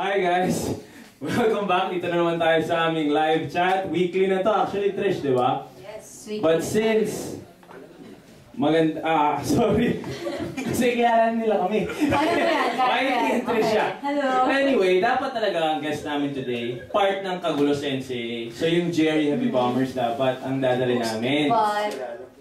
Hi guys! Welcome back. Dito na naman tayo sa aming live chat. Weekly na to actually, Trish, di ba? Yes, weekly. But since sorry. Kasi kilala nila kami. Kaya mo yan, kaya yan. Tricia. Hello. Anyway, dapat talaga ang guest namin today, part ng Kagulo NCAA. So yung Jerry Heavy Bombers dapat ang dadali namin.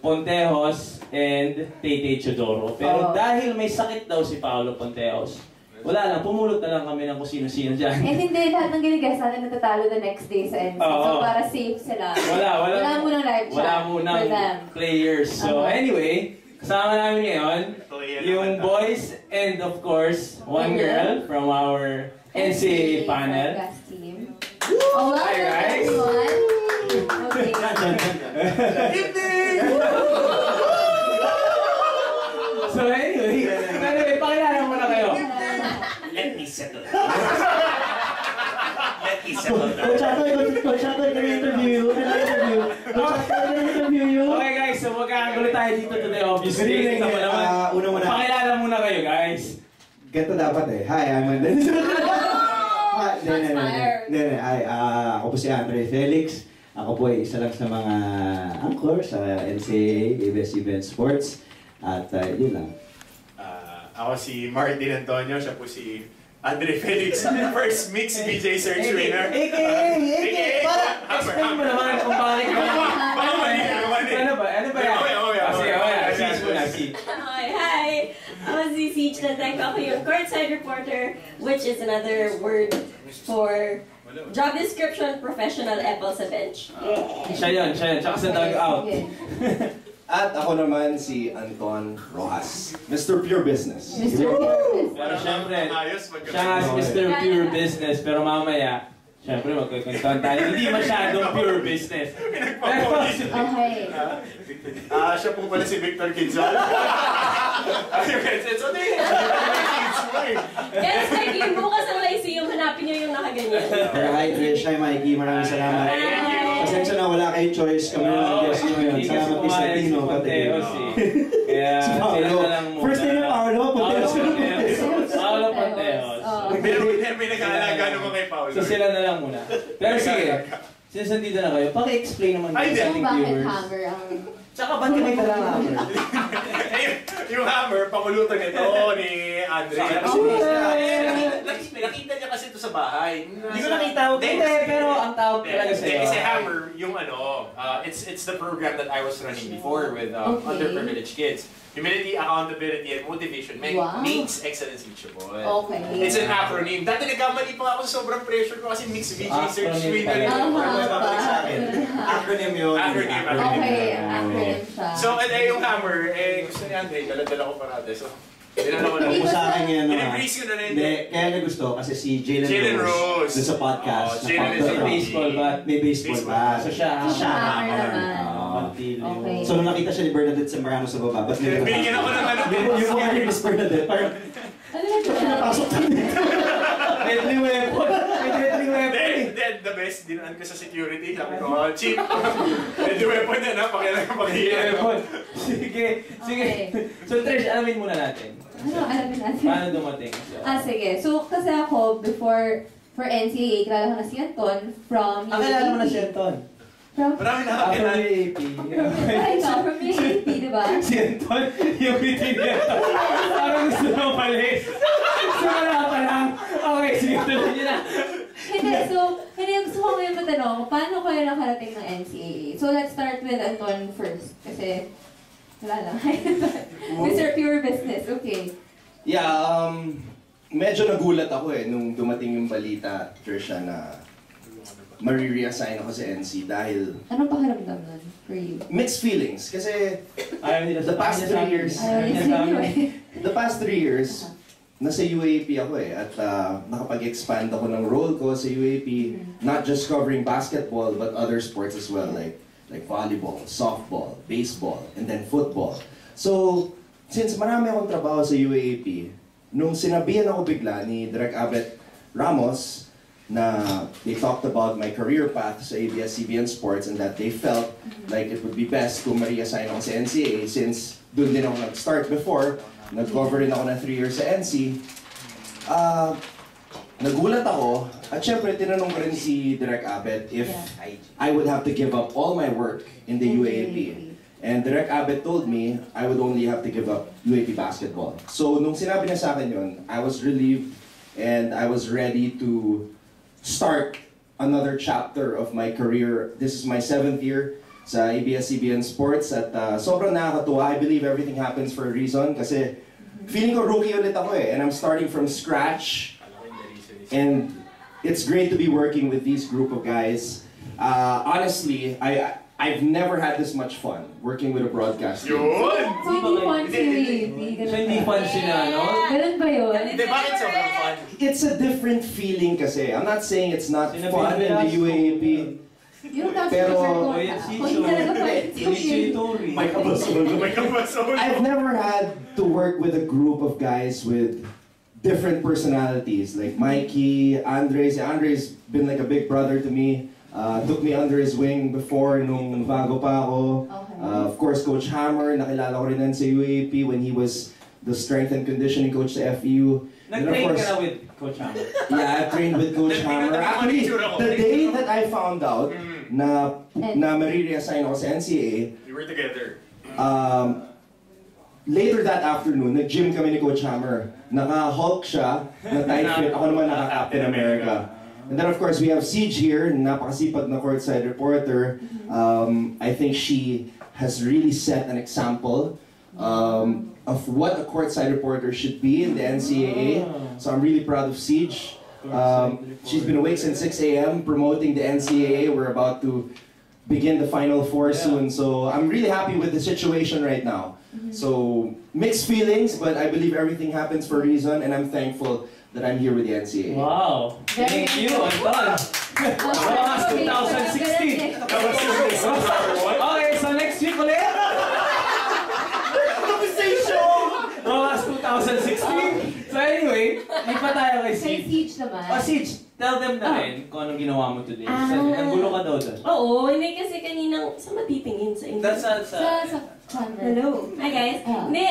Pontejos and Tay Chodoro. Pero dahil may sakit daw si Paolo Pontejos, wala lang, pumulot na lang kami ng kung sino-sino dyan. Eh hindi, lahat ng ginigas natin natatalo the next day sa NC. So para safe sila. Wala munang live chat. Wala munang players. So anyway, kasama namin ngayon, yung boys and of course, one girl from our NCAA panel. Oh, hi guys! Okay. So anyway, pakilala mo na kayo. Let me settle. Let me settle. Coach Ato, interview you. Okay guys, so magkakagulo tayo dito today, obviously. Pakilala muna kayo guys. Ganito dapat eh. Hi, I'm Andan. Ako po si Andre Felix. Ako po ay isa lang sa mga anchor sa NCAA, ABS-CBN Sports. At yun lang. Ako si Martin Antonio, siya po si Andre Felix, first mixed BJ search winner. Explain mo naman kung bakit ka. Ano ba yan? Hi! I'm si Siege Latek. Ako yung courtside reporter, which is another word for job description, professional epal sa bench. Siya yun. Tsaka sa dugout. At ako naman si Anton Rojas, Mr. Pure Business. Mr. Pure Business. Pero syempre, siya nga si Mr. Pure Business, pero mamaya, syempre magkakwentuhan tayo, hindi masyadong pure business. Okay. Siya po pala si Victor Quinzal. Yes, Mikey, bukas ang Lyceum, hanapin niyo yung nakaganyan. Hi Trish, hi Mikey, maraming salamat. Pasensya na, wala kayong choice, kami na nag-guess nyo yun. Salamat kay Satino, pati. Kaya sila na lang muna. First name na Paolo, Pontejos. Paolo Pontejos. May nag-aalaga naman kay Paolo. So sila na lang muna. Pero sige, since nandito na kayo, paki-explain naman sa ating viewers. Bakit hammer ang... Tsaka ba't may talang hammer? Yung hammer, pangulutan nito ni Andre. Nakita niya kasi ito sa bahay. Hindi ko nakita. Hindi, pero ang tawag talaga sa'yo. Kasi hammer, yung it's the program that I was running before with underprivileged kids. Humility, accountability, and motivation makes excellence reachable. Okay. It's an acronym. Dati nagkamali pa ako sa sobrang pressure ko kasi mixed VJ search winner. Acronym yun. Acronym. Okay, acronym siya. So, yung hammer, gusto ni Andre, dala-dala ko parate. So, dinala ko na. Kung sa akin yan, in-embrace ko na rin. Hindi, kaya niya gusto kasi si Jalen Rose dun sa podcast. Jalen is May baseball bat. May baseball bat. So siya hammer naman. Okay. So nung nakita siya ni Bernadette Zambrano sa baba, ba't nila binigyan ako ng ano? Yung mga ni Miss Bernadette, parang Ano na ito? pinapasok tayo dito. Deadly weapon. The best, dinaan ko sa security. Sabi ko, cheap. Deadly weapon yan ha, pakialam. Sige. So Trish, alamin muna natin. Ano alamin natin? Paano dumating? Sige. So, kasi ako, before for NCAA, kilala ko na si Anton from UAP. Kilala mo na si Anton? Marami na After kakilala. UAP. From UAP, diba? Si Anton, yung meeting niya. Parang gusto na umalis. Wala pa lang. Okay, sige, tuloy niyo na. Hindi, gusto ko ngayon matanong, paano kayo nakarating ng NCAA? So, let's start with Anton first. Kasi, wala lang. Mr. Pure Business, okay. Yeah, medyo nagulat ako nung dumating yung balita, Trisha, na marireassign ako sa NC dahil... Anong pakiramdam nun for you? Mixed feelings, kasi the past 3 years, nasa UAP ako at nakapag-expand ako ng role ko sa UAP, not just covering basketball but other sports as well, like volleyball, softball, baseball, and then football. So, since marami akong trabaho sa UAP, nung sinabihan ako bigla ni Direk Abet Ramos na they talked about my career path sa ABS-CBN Sports and that they felt like it would be best kung ma-reassign ako sa NCAA since doon din ako nag-start before, nag-cover rin ako ng 3 years sa NC. nagulat ako, at syempre tinanong ko rin si Direk Abet if I would have to give up all my work in the UAAP. And Direk Abet told me I would only have to give up UAAP basketball. So nung sinabi niya sa akin yun, I was relieved and I was ready to start another chapter of my career. This is my 7th year sa ABS-CBN Sports at sobrang nakakatuwa. I believe everything happens for a reason kasi feeling ko rookie ulit ako and I'm starting from scratch. And it's great to be working with these group of guys. Honestly, I've never had this much fun working with a broadcast team. Yun! So, hindi fun si Wavy. So, hindi fun sila, no? Ganun ba yun? Hindi, bakit sobrang fun? It's a different feeling kasi. I'm not saying it's not fun in the UAAP. Yung tapos Pero, hindi talaga fun. May kabasol. I've never had to work with a group of guys with different personalities. Like Mikey, Andres. Andres been like a big brother to me. Took me under his wing before nung bago pa ako. Of course, Coach Hammer, nakilala ko rin yan sa UAAP when he was the strength and conditioning coach sa FEU. Nag-train ka na with Coach Hammer? Yeah, I trained with Coach Hammer. Actually, the day that I found out na marireassign ako sa NCAA, We were together. later that afternoon, nag-gym kami ni Coach Hammer. Naka-Hulk siya, na tight fit. Ako naman naka-Captain America. And then of course, we have Siege here, napakasipag na courtside reporter. I think she has really set an example of what a courtside reporter should be in the NCAA. So I'm really proud of Siege. She's been awake since 6 a.m. promoting the NCAA. We're about to begin the Final Four soon. So I'm really happy with the situation right now. So mixed feelings, but I believe everything happens for a reason, and I'm thankful that I'm here with the NCAA. Wow! Thank you, Anton! Rojas 2016! Okay, so next week ulit! Rojas 2016! So anyway, lipa tayo kay Kay Siege. Siege naman. Siege, tell them na rin kung anong ginawa mo today. Nanggulo ka daw doon. Oo, hindi kasi kaninang, saan matitingin sa inyo? That's Sa Hello. Hi guys. Hindi,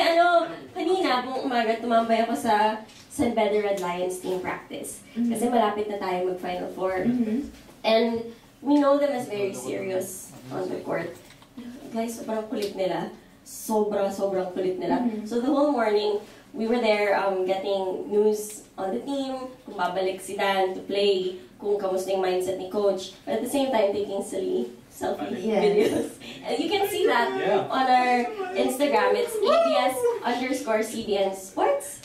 kanina pong umaga tumambay ako sa San Beda Red Lions team practice. Kasi malapit na tayo mag-Final Four. And we know them as very serious on the court. Guys, sobrang kulit nila. Sobrang kulit nila. So the whole morning, we were there getting news on the team, kung babalik si Dan to play, kung kamusta yung mindset ni coach. But at the same time, taking silly selfie videos. And you can see that on our Instagram. It's ABS_CBN Sports.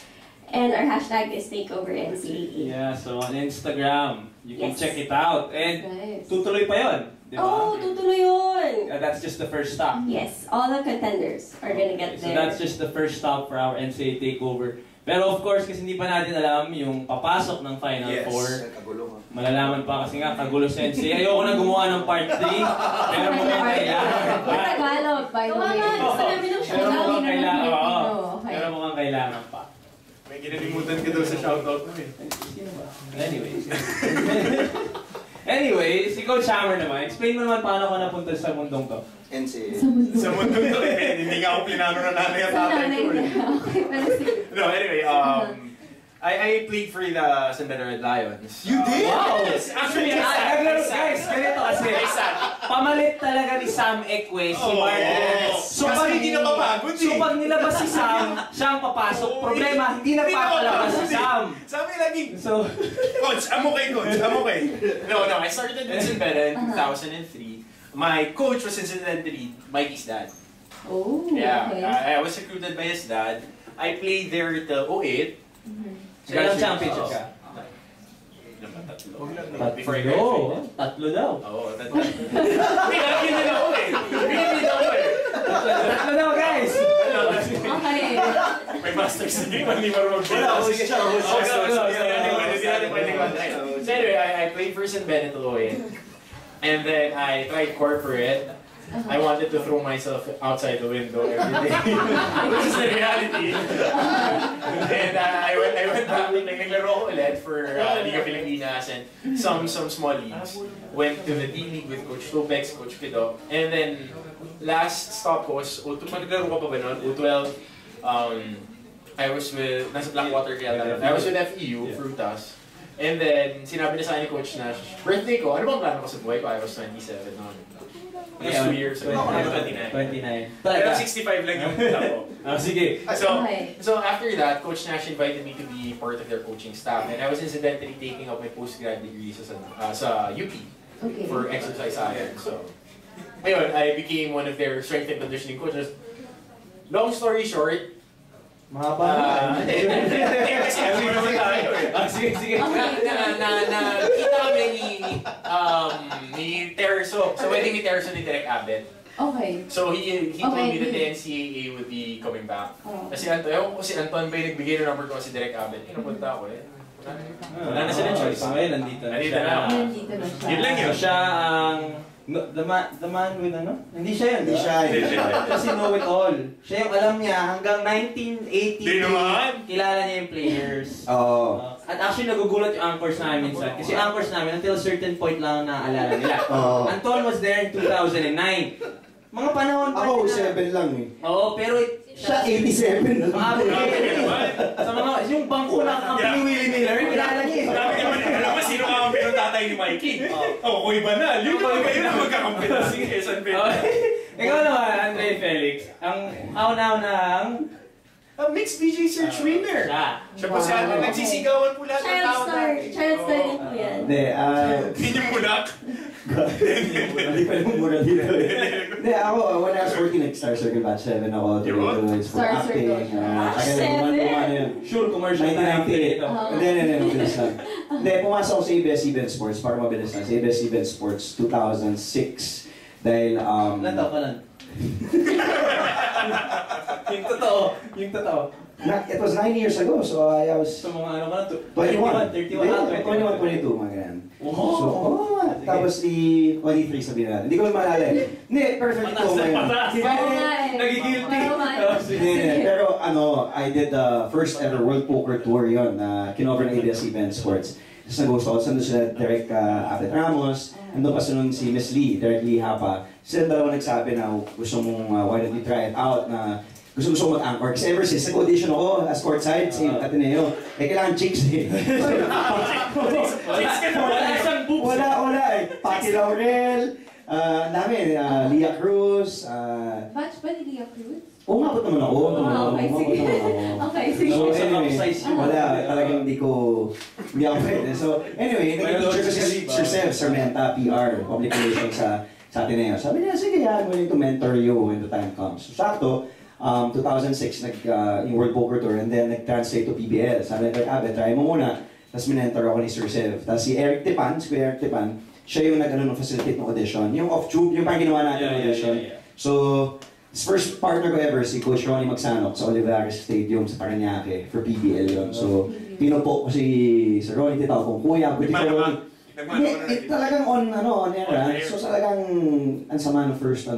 And our hashtag is TakeoverNCAA. Yeah, so on Instagram, you can check it out. And tutuloy pa yun, di ba? Oh, tutuloy yun! That's just the first stop. Yes, all the contenders are gonna get So there. that's just the first stop for our NCAA takeover. Pero of course, kasi hindi pa natin alam yung papasok ng Final Four. Malalaman pa kasi nga, kagulo sa NCAA. Ayoko na gumawa ng part 3. Pero mukhang kailangan pa. Tagalog, by the way. Gusto namin ng Pero shoutout. mukhang kailangan pa. Okay. Pero mukhang kailangan pa. May kinalimutan ka daw sa shoutout mo eh. Sino ba? Anyway, si Coach Hammer naman, explain mo naman paano ka napunta sa mundong to. NCAA. Sa mundo nito eh, hindi nga ako plinano na nanay at tatay ko eh. Okay, pero sige. No, anyway, I played for the San Beda Red Lions. You did? Wow! Yes, actually, Guys, ganito kasi. Pamalit talaga ni Sam Ekwe si Martin. So pag hindi na mapagod So pag nilabas si Sam, siya ang papasok. Problema, hindi na papalabas si Sam. Sabi lagi, So, Coach, I'm okay, Coach, I'm okay. No, I started with San Beda in 2003. My coach was incidentally Mikey's dad. Oh, Yeah, okay. I was recruited by his dad. I played there till 08. so ilang championship ka? Before I graduated. Tatlo daw. Oo, tatlo. Hindi, nalagyan din ako eh. Pinipid ako eh. Tatlo daw, guys! Okay. May master's degree, hindi marunong Wala, sige siya. So anyway, I played for San Benito and then I tried corporate. I wanted to throw myself outside the window every day, which is the reality. And I went back, naglaro ako ulit for Liga Pilipinas and some small leagues. Went to the D-League with Coach Topex, Coach Pido. And then, last stop ko was, maglaro ka pa ba nun? U12. I was with, nasa Blackwater kaya I was with FEU, Frutas. And then, sinabi na sa akin ni Coach Nash, birthday ko, ano bang plano ko sa buhay ko? I was 27 noon. Just 2 years ago. I'm 29. 29. Pero 65 lang yung ako. Sige. So after that, Coach Nash invited me to be part of their coaching staff. And I was incidentally taking up my postgrad degree sa UP for exercise science. So, ayun, I became one of their strength and conditioning coaches. Long story short, mahaba kasi ano naman tayo eh. Sige. Nakita kami ni Terso. So, wedding ni Terso ni Direk Abet. Okay. So, he told me that the NCAA would be coming back. Kasi ewan ko si Anton ba yung nagbigay ng number ko si Direk Abet. Napunta ako eh. Wala na sila choice. Ngayon, nandito na siya. Yun lang yun. Siya ang... the man with ano? Hindi siya yun. Hindi siya. Kasi know it all. Siya yung alam niya hanggang 1980. Kilala niya yung players. Oo. At actually nagugulat yung anchors namin minsan. Kasi yung anchors namin until certain point lang naaalala nila. Anton was there in 2009. Mga panahon pa Ako, 7 lang eh. Oo, pero Siya 87 na lang. Sa mga, yung bangko na kakampi ni Willie Miller, kilala niya eh. Sabi naman, alam mo sino kakampi ng tatay ni Mikey? Kuya Banal. Yun yung kayo na magkakampi na si Quezon Pedro. Ikaw naman, Andre Felix, ang ang Mixed BJ search winner. Siya po siya, nagsisigawan po lahat ng tao natin. Child star din po yan. Hindi, Hindi yung bulak. Hindi pa naman mura dito. Hindi, ako, when I was working at Star Circle Batch 7 ako, it's for Star acting. Circle. sure commercial na 1998. Hindi, mabilis lang. Hindi, pumasok ako sa ABS-CBN Sports, para mabilis lang. Sa ABS-CBN Sports 2006. Dahil, Nataw ka lang. Yung totoo. It was 9 years ago, so I was... Sa mga ano ka na, 21, 22, mga ganyan. So, tapos 23 sabihin natin. Hindi ko maalala eh. Hindi, perfect ko ngayon. Nagigilty. Pero ano, I did the first ever World Poker Tour yon na kinover ng ABS-CBN Sports. Tapos nag-host ako, saan doon sila Derek Abet Ramos, nandun pa sunod si Miss Lee, Derek Lee Hapa. Sila dalawa nagsabi na gusto mong, why don't you try it out, na gusto mo mag-anchor. Kasi ever since nag-audition ako as courtside sa Ateneo, kailangan chicks eh. Wala isang boobs. Wala eh. Pati Laurel, ang dami, Leah Cruz. Batch ba ni Leah Cruz? Umabot naman ako. Okay, sige. Okay, sige. So anyway, wala, talagang hindi ako pwede. So anyway, nag-teacher ko si Sir Sev, Sarmenta, PR, Public Relations sa Ateneo. Sabi niya, sige, I'm willing to mentor you when the time comes. So sakto, 2006, yung World Poker Tour, and then nag-translate to PBL. Sabi niya, try mo muna. Tapos minentor ako ni Sir Sev. Tapos si Eric Tepan, si Eric Tepan, siya yung nag-facilitate ng audition. Yung off-tube, yung parang ginawa natin ng audition. So, first partner ko ever, si Coach Ronnie Magsanok sa Olivares Stadium sa Parañaque for PBL yun. So, pinupo ko si Sir Ronnie, titaw kong kuya, pwede ko Ronnie. Talagang on air. So, talagang ang sama ng first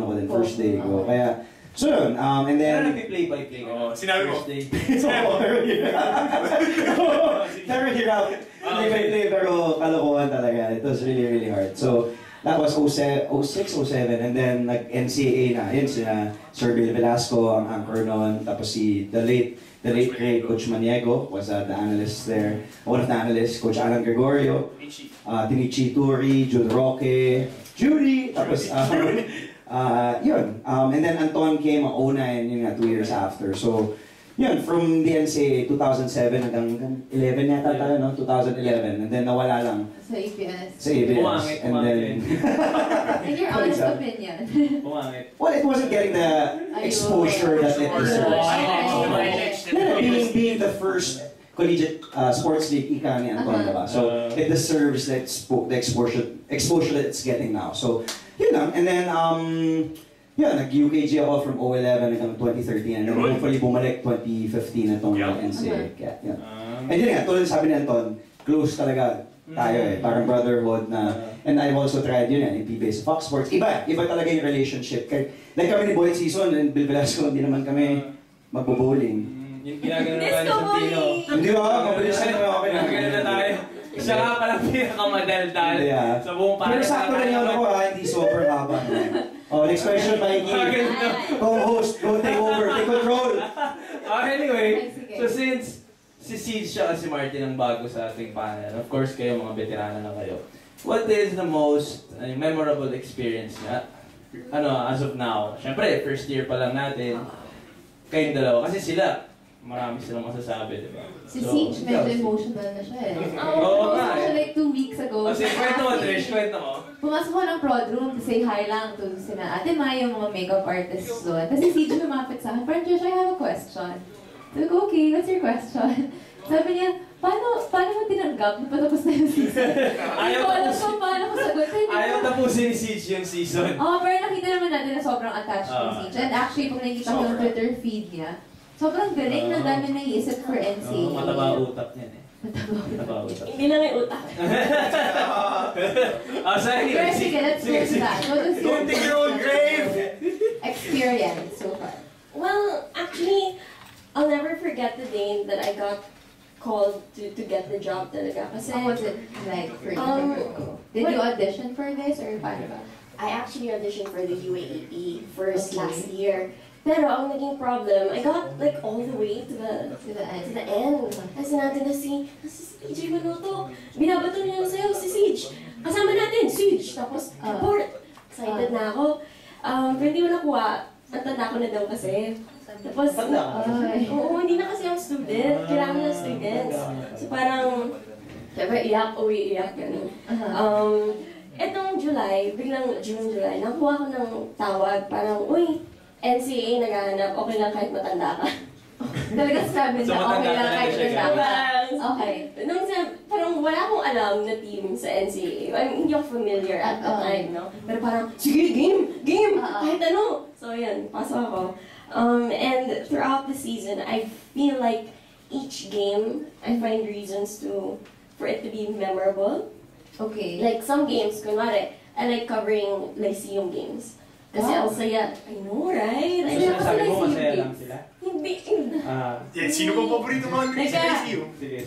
day ko. Kaya, so yun, and then... Pero nag-play-by-play ka. Sinabi mo. Never hirap. Play-by-play, pero kalokohan talaga. It was really, really hard. So, that was 06, 07, and then nag-NCAA na. Yun, sila Sir Bill Velasco, ang anchor noon. Tapos the late great Coach Maniego was the analyst there. One of the analysts, Coach Alan Gregorio, Tinichi Turi, Jude Roque, Judy, tapos yun. And then Anton came 09, yun nga, 2 years after. So, yun, from the NCAA 2007 hanggang 11 yata tayo, no? 2011. And then nawala lang. Sa ABS. Sa ABS. Pumangit. And then... In your honest opinion. Pumangit. Well, it wasn't getting the exposure that it deserves. Being the first collegiate sports league, ika ni Anton, diba? So, it deserves the exposure that it's getting now. So, yun lang. And then, nag-UKG ako from 2011 hanggang 2013. And then hopefully bumalik 2015 itong NCAA. And yun nga, tulad sabi ni Anton, close talaga tayo eh. Parang brotherhood na. And I've also tried yun yung PBS Fox Sports. Iba talaga yung relationship. Like kami ni Boyd Season and Bill Velasco, hindi naman kami magbo-bowling. Yung ginagano na tayo sa Tino. Hindi ba? Mabilis na naman ako. Ginagano na tayo. Siya nga palang pinakamadaldal sa buong parang. Pero sakto rin yun ako hindi super haba. Next question, Mikey. Co-host, go take over, take control. Anyway, so since si Siege siya si Martin ang bago sa ating panel. Of course, kayo mga veterano na kayo. What is the most memorable experience niya? As of now? Siyempre, first year pa lang natin. Kayong dalawa. Kasi sila, marami silang masasabi, di ba? Si Siege, medyo emotional na siya eh. Oo nga Siya like 2 weeks ago. Kasi kwento mo, Trish, kwento mo. Pumasok ko ng prod room to say hi lang to sina Ate Maya, yung mga makeup artists doon. Tapos si Siege lumapit sa akin, parang, Trish, I have a question. Sabi ko, okay, what's your question? Sabi niya, paano mo tinanggap na patapos na yung season? Hindi ko alam kung paano ko sagutin. Ayaw tapusin ni Siege yung season. Pero nakita naman natin na sobrang attached ni Siege. And actually, kung nakikita ko yung Twitter feed niya, sobrang galing na dami naiisip for NCAA. Mataba utak niyan eh. Mataba utak. Hindi lang yung utak. Pero sige, let's go to that. What was Don't dig your own grave! experience so far? Well, actually, I'll never forget the day that I got called to get the job talaga. Kasi, How was it like for you? Did you audition for this or paano ba? I actually auditioned for the UAAP first last year. Pero ang naging problem, I got like all the way to the end. Kasi natin na si PJ Manoto. Binabato niya na sa'yo, si Siege. Kasama natin, Siege. Tapos, report. Excited na ako. Pero hindi ko nakuha. Ang tanda ko na daw kasi. Tapos, oo, hindi na kasi ako student. Kailangan na students. So parang, syempre, iyak, gano'n. Etong July, biglang June, July, nakuha ko ng tawag. Parang, uy, NCAA naghahanap, okay lang kahit matanda ka. Talaga sabi na okay lang kahit matanda ka. Okay. Nung parang wala akong alam na team sa NCAA. Hindi ako familiar at the time, no? Pero parang, sige, game! Kahit ano! So, yun, pasok ako. And throughout the season, I feel like each game, I find reasons for it to be memorable. Okay. Like some games, kunwari, I like covering Lyceum games. Kasi ang saya. I know, right? I So, love sabi mo, Lyceum masaya lang games. sila? Hindi. Sino ba paborito mo ang Grace Lyceum? Sige.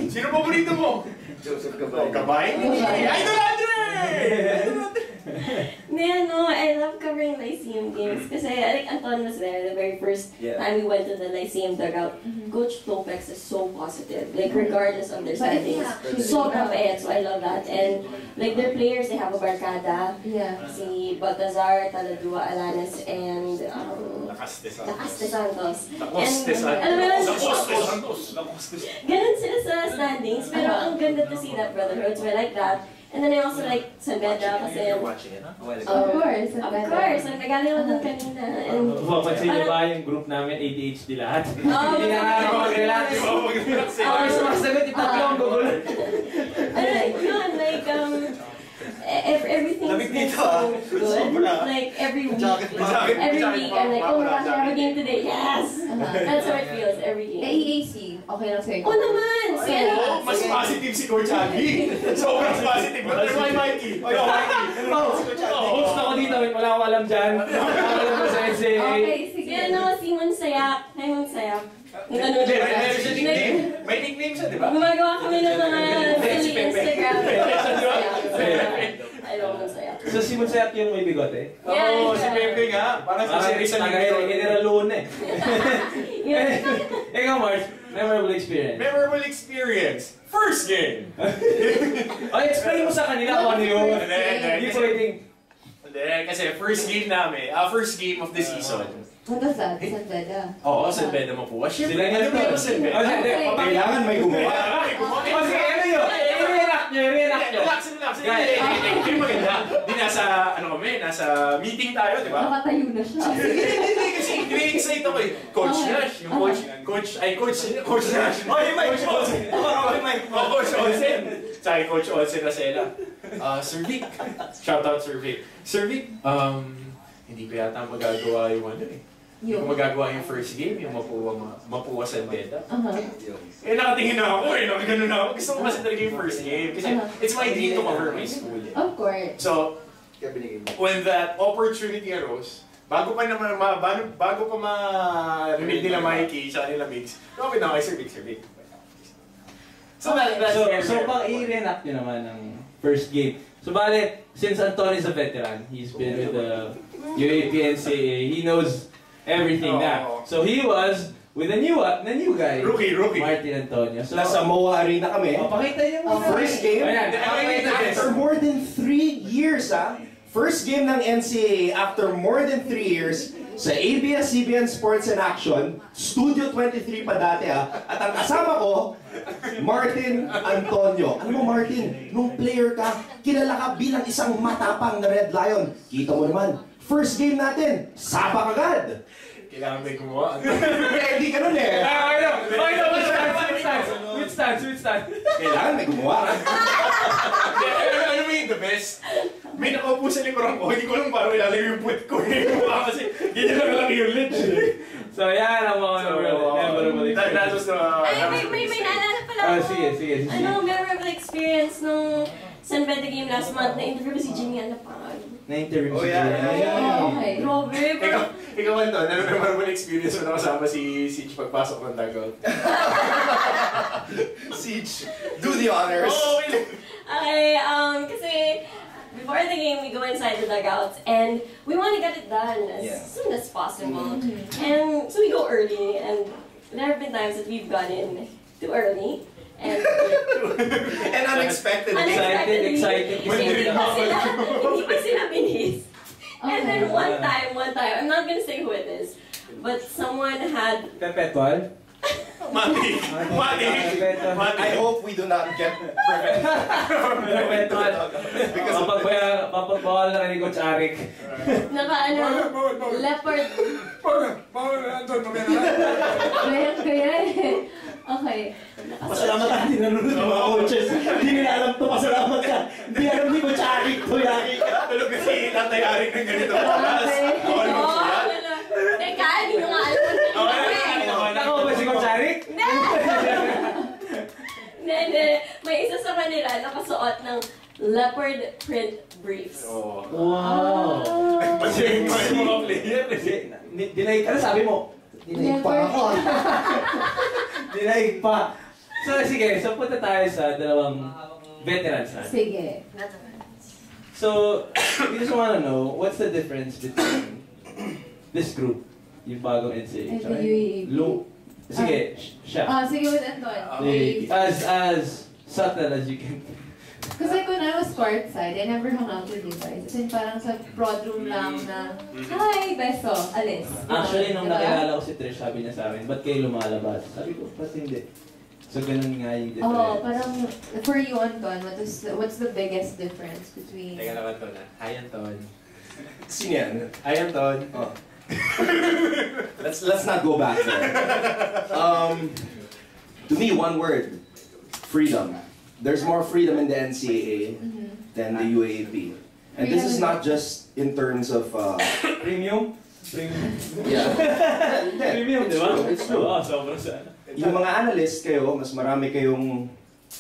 Sino paborito mo? Joseph Gabay. Gabay? Idol Andre! I love covering Lyceum games. Kasi like Anton was there the very first time we went to the Lyceum dugout. Coach Topex is so positive. Like regardless of their standings. Sobrang bait. So I love that. And like their players, they have a barkada. Yeah. Si Baltazar, Taladua, Alanis, and Lakas de Lakas de Santos. Lakos de Santos. Alam mo yun, Lakos de Santos. ganun sila sa standings. Pero ang ganda to see that brotherhood. So I like that. And then I also like San Beda kasi... You're watching it, huh? Of course. Nagaling ako dun kanina. And Mapansin niyo ba yung group namin, ADHD lahat? Oo. Relax. Mas masagot yung tatlong gugulo. Yun, like, everything's been so good. Like, every week, I'm like, oh my gosh, I have a game today. Yes! That's how it feels every game. AAC, okay lang sa'yo. Oh naman! Oh, mas positive si Coach Aggie. Sobrang positive. Pero may Mikey. Host ako dito, wala akong alam dyan. Alam ko sa NCAA. Okay, sige. Simon Sayap. Hi, Mon Sayap. Meron siya nickname. May nickname siya, di ba? Gumagawa kami ng mga silly Instagram. I love Mon Sayap. So, si Monsayat yung may bigote? Oo, si Pepe nga. Parang sa series sa General Luna eh. Yeah. Ikaw, Mars, memorable experience. Memorable experience. First game. Explain mo sa kanila kung ano yun. Hindi Hindi pwedeng. Hindi, kasi first game namin, first game of the season. What was that? San Beda? Oo, San Beda mo po. Siyempre, Sila nga alam mo San Beda. Kailangan may gumawa. Kasi ano yun? I-react nyo. Relax. Hindi maganda. Di nasa, nasa meeting tayo, di ba? Nakatayo na siya. Hindi, kasi i-excite ako eh. Coach Nash, yung Coach Nash. Coach Olsen. Coach Olsen. Tsaka Coach Olsen Racela. Sir Vic. Shoutout Sir Vic. Sir Vic, hindi ko yata magagawa yung Hindi ko magagawa yung first game, yung Mapua San Beda. Nakatingin na ako nakagano na ako. Gusto ko kasi talaga yung first game. Kasi it's my dream to cover my school. Of course. So, when that opportunity arose, bago pa ma-reveal nila Mikey sa kanila Migs, lumapit na kay Sir Vic. So, pang i-reenact nyo naman ng first game. So, bale, since Anton is a veteran, he's been with the UAP NCAA, he knows everything na. So, he was with the new guy. Rookie. Martin Antonio. So, Nasa MOA Arena kami. pakita niyo muna. First game, Ayan, after more than 3 years, First game ng NCAA after more than 3 years sa ABS-CBN Sports in Action, Studio 23 pa dati At ang kasama ko, Martin Antonio. Alam mo Martin, nung player ka, kilala ka bilang isang matapang na Red Lion. Kita mo naman, first game natin, sabak agad. Kailangan may gumawa. Hindi ka nun Which stance? Kailangan may gumawa. Ano mo yung the best? May nakaupo sa likuran ko, hindi ko alam paano ilalagay yung puwet ko kasi ganyan lang lang yung ledge. So yan ang mga memorable experience. That was the... May naalala pala ako. Sige. Memorable experience nung San Beda game last month, na-interview ko si Jimmy Alapag. Na-interview Oh, si yeah. Okay. Grabe. Ikaw Anton, ano memorable experience mo na kasama si Siege pagpasok ng dugout? Siege, do the honors. Okay, kasi before the game, we go inside the dugouts, and we want to get it done as soon as possible. And so we go early, and there have been times that we've gone in too early. And Unexpected. Excited. Hindi pa sila binis. And then one time, I'm not gonna say who it is, but someone had... Perpetual? Mati! I hope we do not get Perpetual. because Mapagbawal na rin ko Charik. Leopard. Kaya Okay. Pasalamat ka, hindi nanonood ng mga coaches. Hindi nila alam to, pasalamat ka. Hindi alam ni Coach Arik to, Yaki. Tulog kasi Tatay Arik ng ganito. Teka, hindi nyo nga alam. Ako ba si Coach Arik? Hindi. May isa sa kanila nakasuot ng leopard print briefs. Wow! Kasi yung mga player. Dinaig ka na, sabi mo. Dinaig pa ako. Dinaig pa. So sige, so punta tayo sa dalawang veterans na. Sige. So, we just wanna know, what's the difference between this group, yung bagong NCAA, And the UAAP. Sige, siya. Sige with Anton. As subtle as you can. Kasi when I was courtside, I never hung out with you guys. As in, parang sa prod room lang na, hi, beso, alis. Actually, nung Diba? nakilala ko si Trish, sabi niya sa akin, ba't kayo lumalabas? Sabi ko, ba't hindi? So, ganun nga yung difference. Parang, for you, Anton, what's the biggest difference between... Teka lang Anton Hi Anton. Sino yan? Hi Anton. Oh. Let's not go back there. To me, one word: freedom. There's more freedom in the NCAA than the UAAP, and this is not just in terms of Premium? yeah. Premium, di ba? It's true. Sobrang sana. Yung mga analysts kayo, mas marami kayong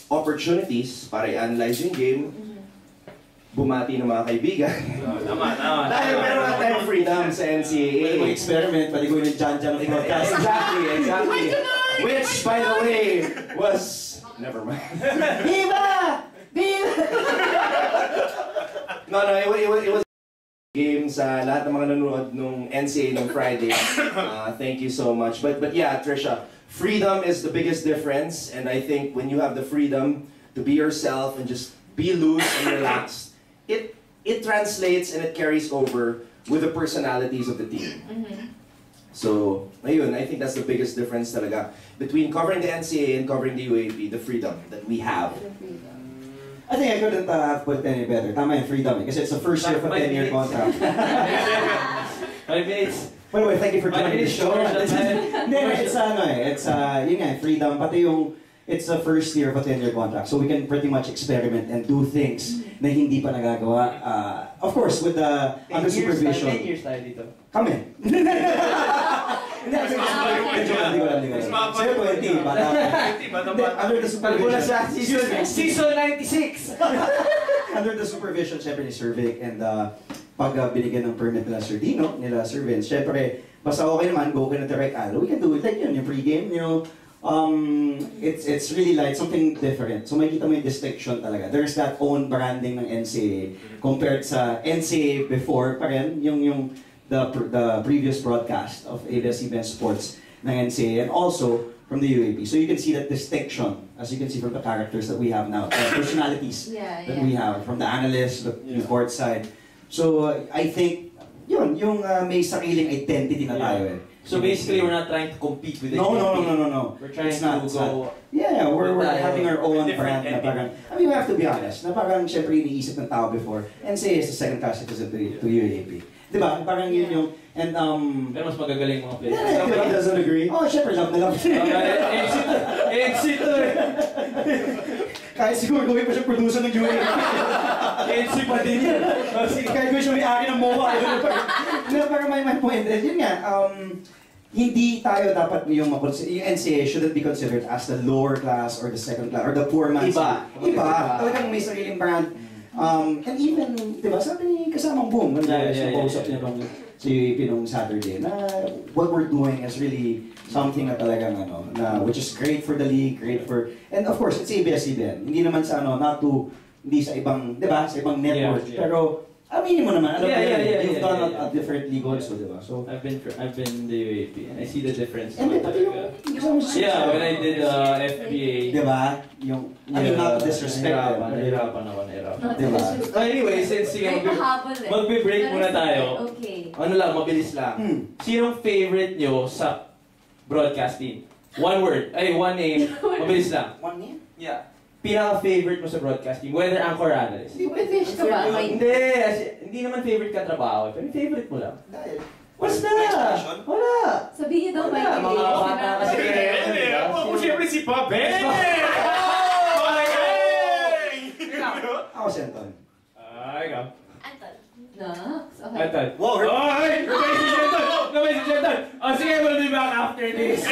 opportunities para i-analyze yung game, bumati ng mga kaibigan. Tama. Dahil meron na tayong freedom sa NCAA. Pwede mag-experiment, pwede gawin yung Jan-Jan ng broadcast. Exactly. Which, by the way, was... Never mind. Viva! No, it was game sa lahat ng mga nanonood nung NCAA nung Friday. Thank you so much. But yeah, Trisha, freedom is the biggest difference, and I think when you have the freedom to be yourself and just be loose and relaxed, it translates and it carries over with the personalities of the team. So, ayun, I think that's the biggest difference talaga between covering the NCAA and covering the UAP, the freedom that we have. I think I couldn't have put any better. Tama yung freedom kasi it's the first year of a 10-year contract. 5 minutes. By the way, thank you for joining the show. Hindi, it's yun nga, freedom, pati yung it's the first year of a 10-year contract, so we can pretty much experiment and do things na hindi pa nagagawa. Of course, with the under supervision. 10 years tayo dito. Kami. Hindi, hindi ko alam. Sa'yo 20, bata. Under the supervision. Season 96! Under the supervision, syempre ni Sir Vic, and pag binigyan ng permit nila Sir Dino, nila Sir Vince, syempre, basta okay naman, go ka na direct we can do it like yun, yung pregame, it's really like something different. So makikita mo yung distinction talaga. There's that own branding ng NCAA compared sa NCAA before pa rin, the previous broadcast of ABS-CBN Sports. ng NCAA and also from the UAP. So you can see that distinction, as you can see from the characters that we have now, the personalities that we have, from the analysts, the court side. So I think, yun, yung may sariling identity na tayo eh. So basically, we're not trying to compete with the No. We're trying to go... Yeah, we're having our own different brand na parang, I mean, we have to be honest, na parang syempre iniisip ng tao before, NCAA is the second class citizen to UAP. Diba? Parang yun yung, and Pero mas magagaling mga players. somebody doesn't agree. Oh, syempre, love na love. NC to eh. Kahit siguro gawin pa siya producer ng UAP. NC pa din yun. Kahit gawin siya may akin ng MOA. Parang my point, yun nga, hindi tayo dapat yung NCAA shouldn't be considered as the lower class or the second class or the poor man's Iba. Talagang may sariling brand. And even, di ba, sabi ni kasamang Boom, nag-usap niya bang sa UAP nung Saturday, na what we're doing is really something na talagang which is great for the league, great for, and of course, it's ABS-CBN. Hindi naman sa hindi sa ibang, di ba, sa ibang network. Pero, aminin mo naman, you've done a different league also, di ba? So, I've been in the UAP and I see the difference. And then, pati yung when I did FBA. Di ba? Yung, I mean, not disrespect. Nahirapan ako. Diba? Anyway, since magbe-break muna tayo, Okay. ano lang, mabilis lang. Sinong favorite nyo sa broadcasting? One word, one name, mabilis lang. One name? Yeah. Pinaka-favorite mo sa broadcasting, whether anchor or analyst? Fish ka ba? Hindi naman favorite ka trabaho, pero favorite mo lang. Basta! Wala! Sabihin niyo daw may Mga bata kasi Ako siyempre si Pabe! Ako si Anton. Ikaw. Anton. Nox? Okay. Anton. Wow! Ay! Nabay si Anton! Sige, we'll be back after this.